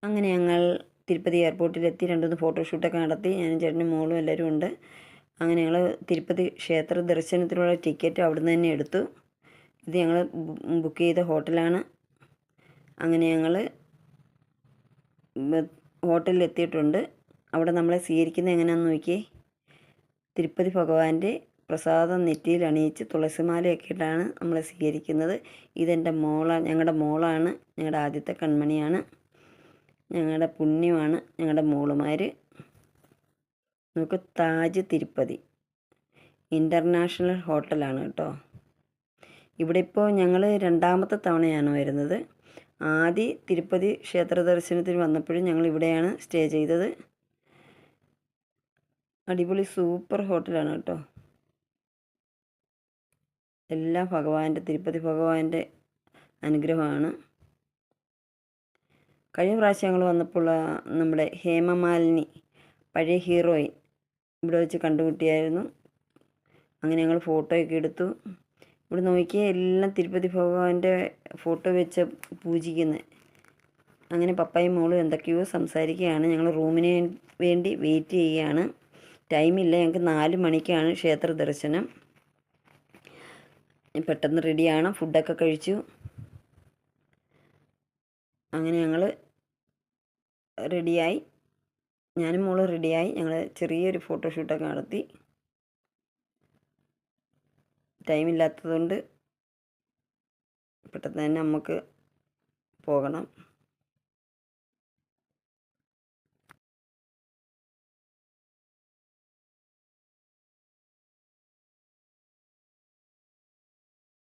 അങ്ങനെ ഞങ്ങൾ തിരുപ്പതി എയർപോർട്ടിലെത്തി 2-3 ഫോട്ടോഷൂട്ടൊക്കെ നടത്തി. ഞാനും ചേട്ടനും മോളും എല്ലാവരും ഉണ്ട്. അങ്ങനെ ഞങ്ങൾ തിരുപ്പതി ക്ഷേത്ര ദർശനത്തിനുള്ള ടിക്കറ്റ് അവിടുന്ന് തന്നെ എടുത്തു. ഇത് ഞങ്ങൾ ബുക്ക് ചെയ്ത ഹോട്ടലാണ്. അങ്ങനെ ഞങ്ങൾ ഹോട്ടലിൽ എത്തിയിട്ടുണ്ട്. അവിടെ നമ്മളെ സ്വീകരിക്കുന്നത് എങ്ങനെയാണെന്ന് നോക്കിയേ. തിരുപ്പതി ഭഗവാന്റെ പ്രസാദം നെറ്റിയിൽ അണിയിച്ച് തുളസിമാലയൊക്കെ ഇട്ടാണ് നമ്മളെ സ്വീകരിക്കുന്നത്. ഇതെൻ്റെ മോളാണ്, ഞങ്ങളുടെ മോളാണ്, ഞങ്ങളുടെ ആദ്യത്തെ കൺമണിയാണ്, ഞങ്ങളുടെ പുണ്യമാണ് ഞങ്ങളുടെ മോളുമാർ. നമുക്ക് താജ് തിരുപ്പതി ഇൻ്റർനാഷണൽ ഹോട്ടലാണ് കേട്ടോ. ഇവിടെ ഇപ്പോൾ ഞങ്ങൾ 2ാമത്തെ തവണയാണ് വരുന്നത്. ആദ്യ തിരുപ്പതി ക്ഷേത്ര ദർശനത്തിന് വന്നപ്പോഴും ഞങ്ങൾ ഇവിടെയാണ് സ്റ്റേ ചെയ്തത്. അടിപൊളി സൂപ്പർ ഹോട്ടലാണ് കേട്ടോ. എല്ലാം തിരുപ്പതി ഭഗവാന്റെ അനുഗ്രഹമാണ്. കഴിഞ്ഞ പ്രാവശ്യം ഞങ്ങൾ വന്നപ്പോൾ നമ്മുടെ ഹേമമാലിനി പഴയ ഹീറോയിൻ ഇവിടെ വെച്ച് കണ്ടുമുട്ടിയായിരുന്നു. അങ്ങനെ ഞങ്ങൾ ഫോട്ടോയൊക്കെ എടുത്തു. ഇവിടെ നോക്കിയാൽ എല്ലാം തിരുപ്പതി ഭഗവാന്റെ ഫോട്ടോ വെച്ച് പൂജിക്കുന്നത്. അങ്ങനെ പപ്പായും മോളും എന്തൊക്കെയോ സംസാരിക്കുകയാണ്. ഞങ്ങൾ റൂമിന് വേണ്ടി വെയിറ്റ് ചെയ്യുകയാണ്. ടൈമില്ല, ഞങ്ങൾക്ക് 4 മണിക്കാണ് ക്ഷേത്ര ദർശനം. പെട്ടെന്ന് റെഡിയാണ്, ഫുഡൊക്കെ കഴിച്ചു. അങ്ങനെ ഞങ്ങൾ റെഡിയായി, ഞാനും മോളും റെഡിയായി. ഞങ്ങൾ ചെറിയൊരു ഫോട്ടോഷൂട്ടൊക്കെ നടത്തി. ടൈമില്ലാത്തതുകൊണ്ട് പെട്ടെന്ന് തന്നെ നമുക്ക് പോകണം.